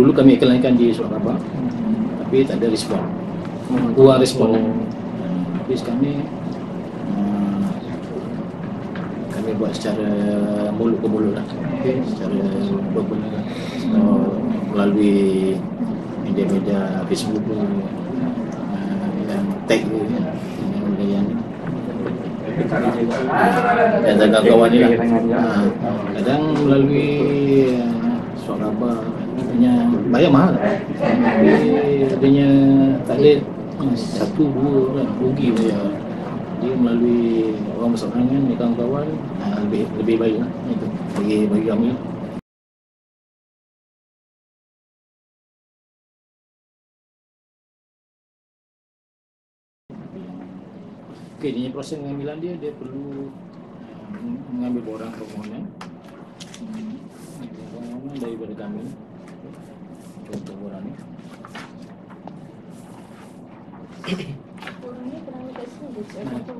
dulu kami iklankan di Surat Khabar, tapi tak ada respon, kurang respon. Tapi kami buat secara mulut ke mulut lah, secara berbeza melalui media-media Facebook yang tag yang dan kawan-kawan ni lah. Kadang melalui Surat Khabar adanya bayar mahal, tapi adanya tak ada satu dua rugi bayar. Dia melalui orang berseberangan ni kawan-kawan lebih baik lah itu bagi kami. Okey, ini proses pengambilan dia perlu mengambil borang permohonan daripada kami untuk borang ni.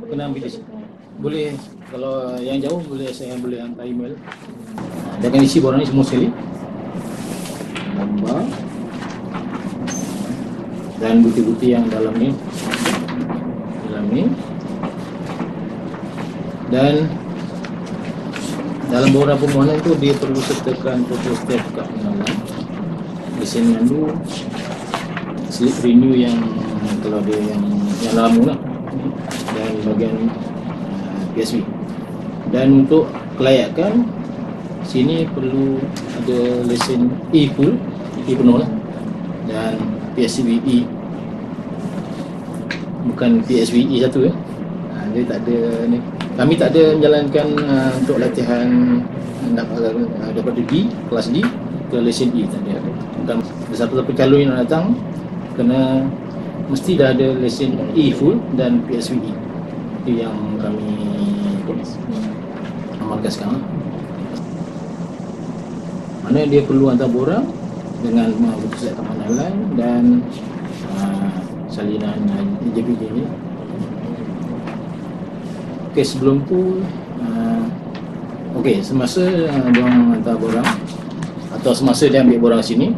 Kena ambil di sini. Boleh, kalau yang jauh saya boleh hantar email. Dia akan isi borang ni semua sekali, gambar dan bukti-bukti yang dalam ni. Dan dalam borang permohonan tu dia perlu sertakan foto setiap kad pengenalan, lesen mandu, slip renew yang kalau dia yang lama lah, dan bahagian PSV. Dan untuk kelayakan sini perlu ada lesen E full, E penuh lah, dan PSV E, bukan PSV E satu dia tak ada ni. Kami tak ada menjalankan untuk latihan daripada D, kelas D ke lesen E, tak ada. Bukan siapa-siapa calon yang datang kena mesti dah ada lesen E full dan PSV E. Itu yang kami amalkan sekarang. Mana dia perlu hantar borang dengan bukti keamanan dan salinan JPJ ni. Okey, sebelum tu semasa dia hantar borang atau semasa dia ambil borang sini,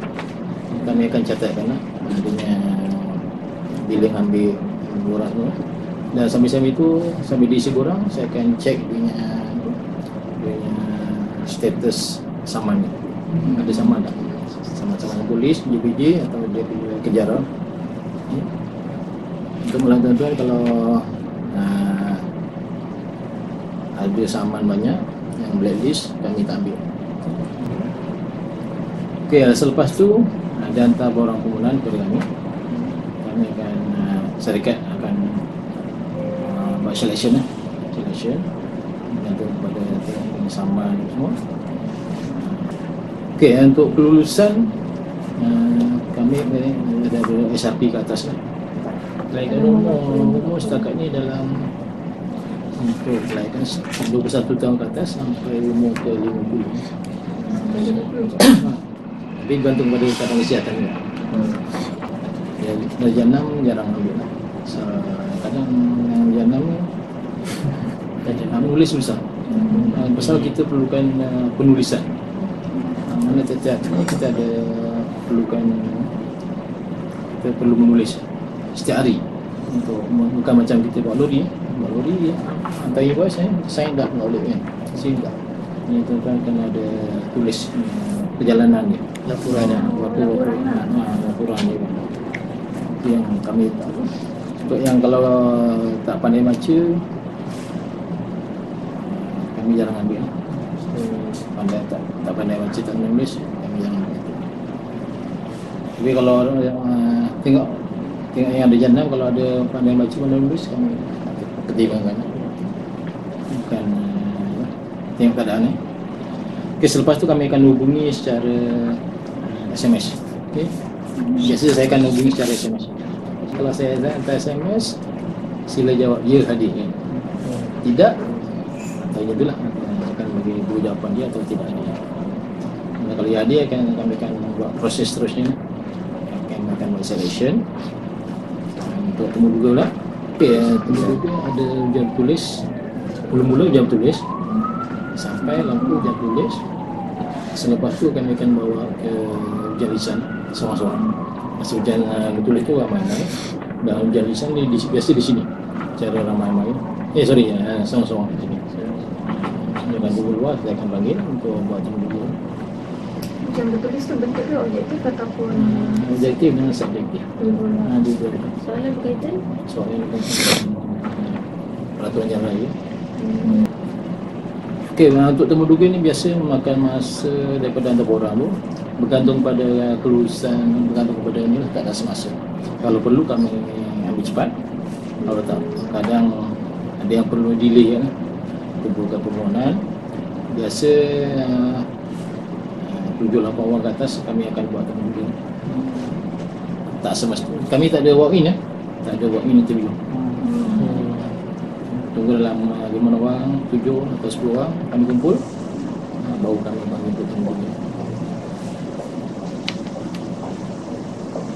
kami akan catatkan adanya bila ambil borang tu. Dan sambil diisi borang, saya akan cek dia status saman ni. Ada saman tak? Sama-sama polis, JPJ atau dia punya kejaran. Untuk melakukan tuan, kalau ada saman banyak yang blacklist, kami tak ambil. Okey, selepas tu dia hantar borang permohonan kepada kami. Kami akan syarikat akan buat selection untuk kepada saman semua. Okey, untuk kelulusan kami ada SRP ke atas lah. Kelayakan umur setakat ni dalam untuk kelayakan 21 tahun ke atas sampai umur ke 50. Tapi bergantung pada keadaan kesihatan ni. Darjah 6 jarang ambil lah. Kadang darjah 6 ni menulis susah. Pasal kita perlukan penulisan. Mana setiap kita ada kita perlu menulis setiap hari. Untuk bukan macam kita buat lori hantar invoice sign dah boleh kan, sign dah. Ini tuan-tuan kena ada tulis perjalanan dia, laporan dia. Itu yang kami tahu. Untuk yang kalau tak pandai baca, kami jarang ambil. Tak pandai baca, tak menulis, kami jarang ambil. Tapi kalau tengok yang ada jannah, kalau ada pandai baca, pandai menulis, kami ketimbangkan. Bukan tengok keadaan ni. Okey, selepas tu kami akan hubungi secara SMS. Okey. Biasa saya akan hubungi secara SMS. Kalau saya hantar SMS, sila jawab ya hadir. Tidak, atau ya itulah. Akan bagi dua jawapan dia atau tidak hadir. Dan kalau ya hadir, kami akan buat proses seterusnya. Kami akan buat selection untuk temu juga lah. Okey, temu juga ada ujian tulis. Mula-mula ujian tulis sampai lampu ujian tulis. Selepas tu kami akan bawa ke ujian lisan seorang-seorang. Masa ujian betul itu ramai-ramai. Dan ujian lisan ni biasa di sini. Cara ramai-ramai. Seorang-seorang di sini. Dengan dulu luar saya akan panggil untuk buat jam dulu. Ujian bertulis tu bentuk dia objektif ataupun objektif dengan subjektif. Dua. Soalan berkaitan? Soalan berkaitan peraturan jalan raya. Okey, untuk temu duga ni biasa memakan masa daripada antara orang tu, bergantung pada kelulusan, bergantung kepada ni lah keadaan semasa. Kalau perlu kami ambil cepat, kalau tak kadang ada yang perlu delay kan, kumpulkan permohonan. Biasa 7-8 orang ke atas kami akan buat temu duga. Tak semestinya kami tak ada walk-in ya, tak ada walk-in interview. Tunggu dalam 5 orang, 7 atau 10 orang kami kumpul, baru kami panggil untuk temu duga.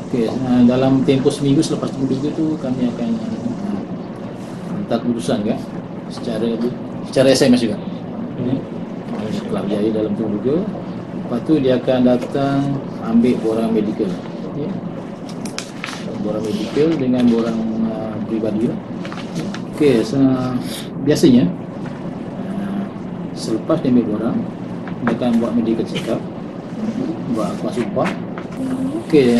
Okey, dalam tempoh seminggu selepas temu duga tu kami akan minta keputusan kan, secara SMS juga. Setelah berjaya dalam temu duga, lepas tu dia akan datang ambil borang medikal. Borang medikal dengan borang peribadi lah. Okey, biasanya selepas dia ambil borang, dia akan buat medical check up, buat kuasa upah. Okey,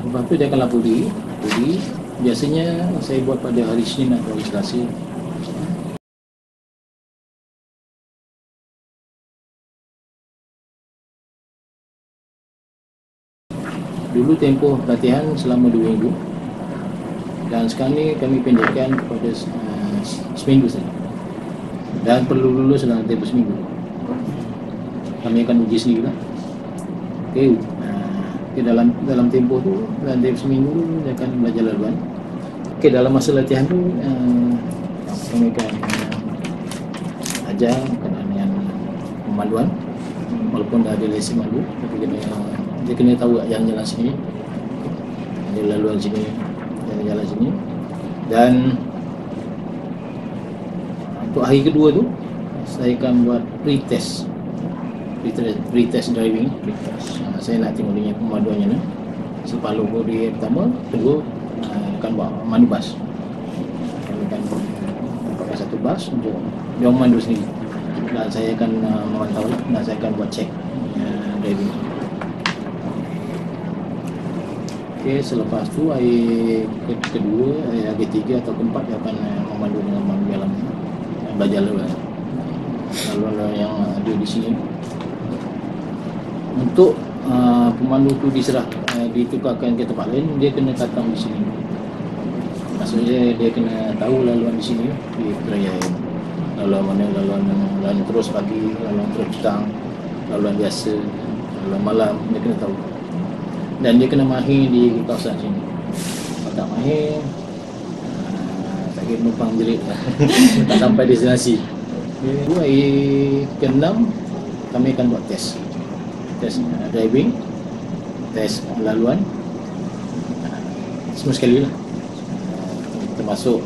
lepas tu dia akan lapor diri. Biasanya saya buat pada hari Isnin atau hari Selasa. Dulu tempoh latihan selama 2 minggu, dan sekarang ni kami pendekkan kepada seminggu saja, dan perlu lulus dalam tempoh seminggu. Kami akan uji sendiri lah. Okey, dalam tempoh tu, dalam tempoh seminggu tu dia akan belajar laluan. Okey, dalam masa latihan tu kami akan ajar kenaan pemanduan, walaupun dah ada lesen mandu, tapi dia kena tahu jalan-jalan sini, ada laluan sini, jalan-jalan sini. Dan untuk hari kedua tu saya akan buat pre-test driving. Saya nak tengok dia pemanduannya ni. Selepas logo dia pertama, kedua akan buat mandu bas. Kami akan pakai satu bas untuk dia memandu sendiri, dan saya akan memantau lah, dan saya akan buat check driving. Okey, selepas tu hari kedua, hari ketiga atau keempat dia akan memandu dengan mandu dalam belajar laluan yang ada di sini. Untuk pemandu tu ditukarkan ke tempat lain, dia kena datang di sini. Maksudnya dia kena tahu laluan di sini, di Putrajaya. Laluan mana, laluan terus pagi, laluan terus petang, laluan biasa, laluan malam, dia kena tahu. Dan dia kena mahir di kawasan sini. Kalau tak mahir, tak kira penumpang jerit lah. Tak sampai destinasi. Hari ke-6 kami akan buat test driving, test laluan, semua sekali lah, termasuk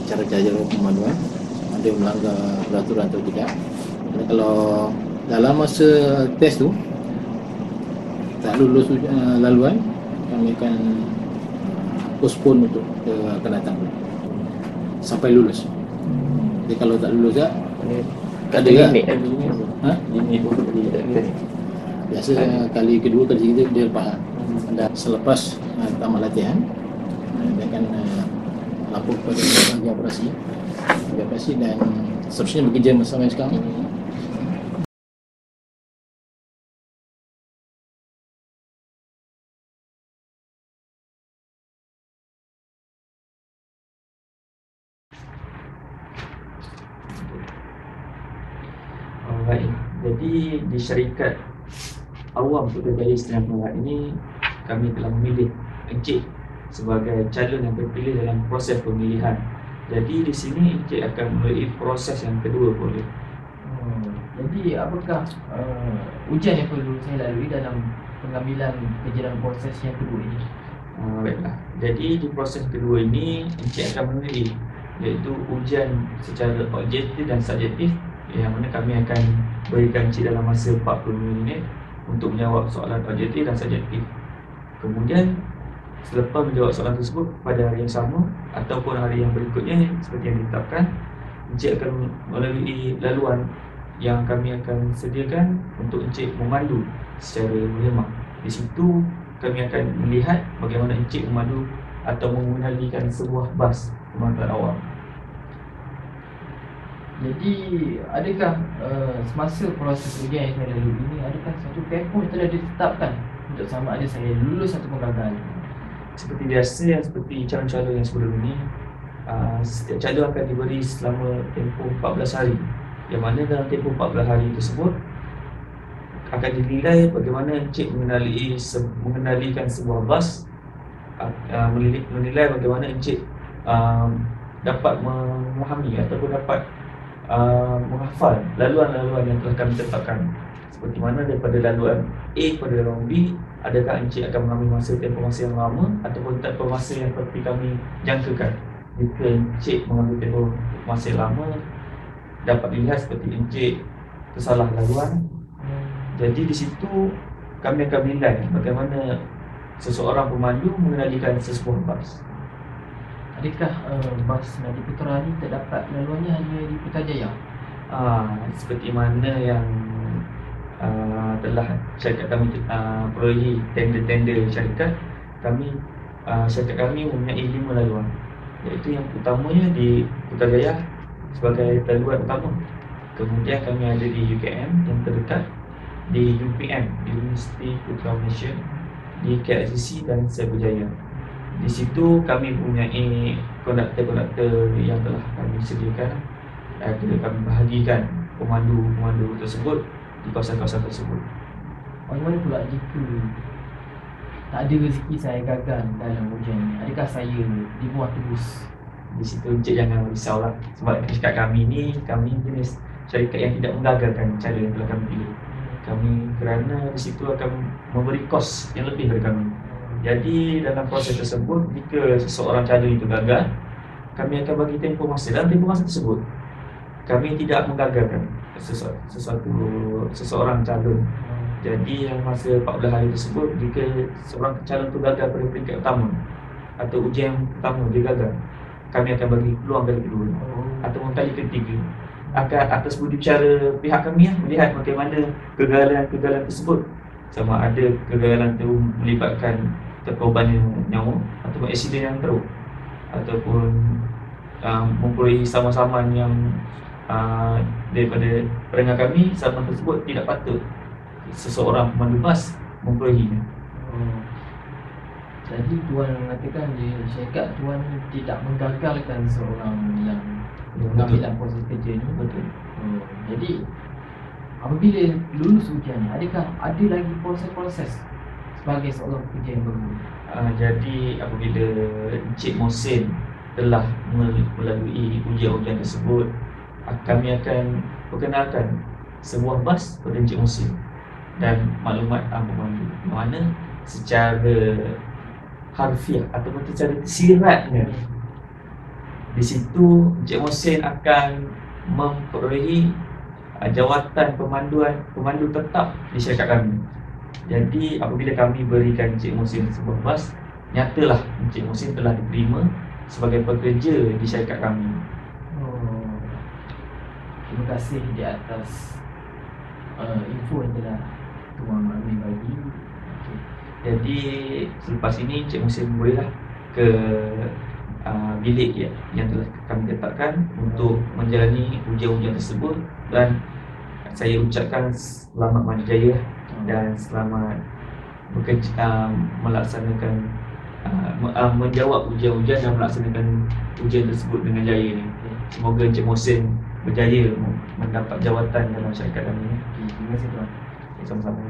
cara-cara pemanduan, ada melanggar peraturan atau tidak. Dan kalau dalam masa test tu tak lulus laluan, kami akan postpone untuk akan datang sampai lulus. Jadi kalau tak lulus tak ada limit. Limit biasa kali kedua, kali ketiga dia lepas. Dan selepas tamat latihan, dia akan lapor kepada bahagian operasi dan seterusnya bekerja bersama yang sekarang. Baik, jadi di syarikat awam Putrajaya Istimewa Perak ini kami telah memilih Encik sebagai calon yang terpilih dalam proses pemilihan. Jadi di sini Encik akan melalui proses yang kedua boleh. Jadi apakah ujian yang perlu saya lalui dalam pengambilan kerja dalam proses yang kedua ini? Baiklah, jadi di proses kedua ini Encik akan melalui iaitu ujian secara objektif dan subjektif yang mana kami akan berikan Encik dalam masa 45 minit untuk menjawab soalan objektif dan subjektif. Kemudian selepas menjawab soalan tersebut pada hari yang sama ataupun hari yang berikutnya seperti yang ditetapkan, Encik akan melalui laluan yang kami akan sediakan untuk Encik memandu secara berhemah. Di situ kami akan melihat bagaimana Encik memandu atau mengendalikan sebuah bas pemanduan awam. Jadi adakah semasa proses ujian yang saya lalui ini, adakah satu tempoh yang telah ditetapkan untuk sama ada saya lulus ataupun gagal? Seperti biasa, seperti calon-calon yang sebelum ini, setiap calon akan diberi selama tempoh 14 hari, yang mana dalam tempoh 14 hari tersebut akan dinilai bagaimana Encik mengendalikan sebuah bas, menilai bagaimana Encik dapat memahami ataupun dapat menghafal laluan-laluan yang telah kami tetapkan. Seperti mana daripada laluan A kepada laluan B, adakah Encik akan mengambil tempoh masa yang lama ataupun tempoh masa yang seperti kami jangkakan. Jika Encik mengambil tempoh masa yang lama, dapat dilihat seperti Encik tersalah laluan. Jadi di situ kami akan menilai bagaimana seseorang pemandu mengendalikan sesebuah bas. Adakah bas Nadi Putra ni terdapat laluannya hanya di Putrajaya? Seperti mana yang telah syarikat kami perolehi tender-tender syarikat kami, syarikat kami mempunyai 5 laluan, iaitu yang utamanya di Putrajaya sebagai laluan utama. Kemudian kami ada di UKM yang terdekat, di UPM, di Universiti Putra Malaysia, di KLCC dan Cyberjaya. Di situ kami mempunyai konduktor-konduktor yang telah kami sediakan. Kami bahagikan pemandu-pemandu tersebut di kawasan-kawasan tersebut. Bagaimana pula jika tak ada rezeki saya gagal dalam ujian ini? Adakah saya dibuat terus? Di situ Encik jangan risaulah, sebab syarikat kami ni, kami jenis syarikat yang tidak menggagalkan cara yang telah kami pilih. Kami kerana di situ akan memberi kos yang lebih dari kami. Jadi dalam proses tersebut, jika seseorang calon itu gagal, kami akan bagi tempoh masa. Dalam tempoh masa tersebut, kami tidak menggagalkan seseorang calon. Jadi dalam masa 14 hari tersebut, jika seorang calon itu gagal pada peringkat utama atau ujian pertama dia gagal, kami akan bagi peluang kali kedua ataupun kali ketiga. Atas budi bicara pihak kami melihat bagaimana kegagalan tersebut, sama ada kegagalan itu melibatkan terkorbannya nyawa ataupun aksiden yang teruk, ataupun memperolehi sama-sama yang daripada peringkat kami, sama tersebut tidak patut seseorang pemandu bas memperolehinya. Jadi tuan mengatakan di syarikat tuan tidak menggagalkan seorang yang mengambil dalam proses kerja ni. Betul. Jadi apabila lulus ujian, adakah ada lagi proses-proses sebagai seorang pekerja yang baru? Jadi apabila Encik Mohsin telah melalui ujian-ujian tersebut, kami akan perkenalkan sebuah bas kepada Encik Mohsin dan maklumat pemandu, mana secara harfiah ataupun secara tersiratnya di situ Encik Mohsin akan memperolehi jawatan pemandu tetap di syarikat kami. Jadi apabila kami berikan Encik Mohsin sebuah bas, nyatalah Encik Mohsin telah diterima sebagai pekerja di syarikat kami. Terima kasih di atas info yang telah Tuan Amin bagi. Jadi selepas ini Encik Mohsin bolehlah ke bilik yang telah kami letakkan untuk menjalani ujian-ujian tersebut, dan saya ucapkan selamat maju jaya dan selamat bekerja melaksanakan menjawab ujian-ujian dan melaksanakan ujian tersebut dengan jaya ini. Semoga Encik Mohsin berjaya mendapat jawatan dalam syarikat kami. Terima kasih tuan. Sama-sama.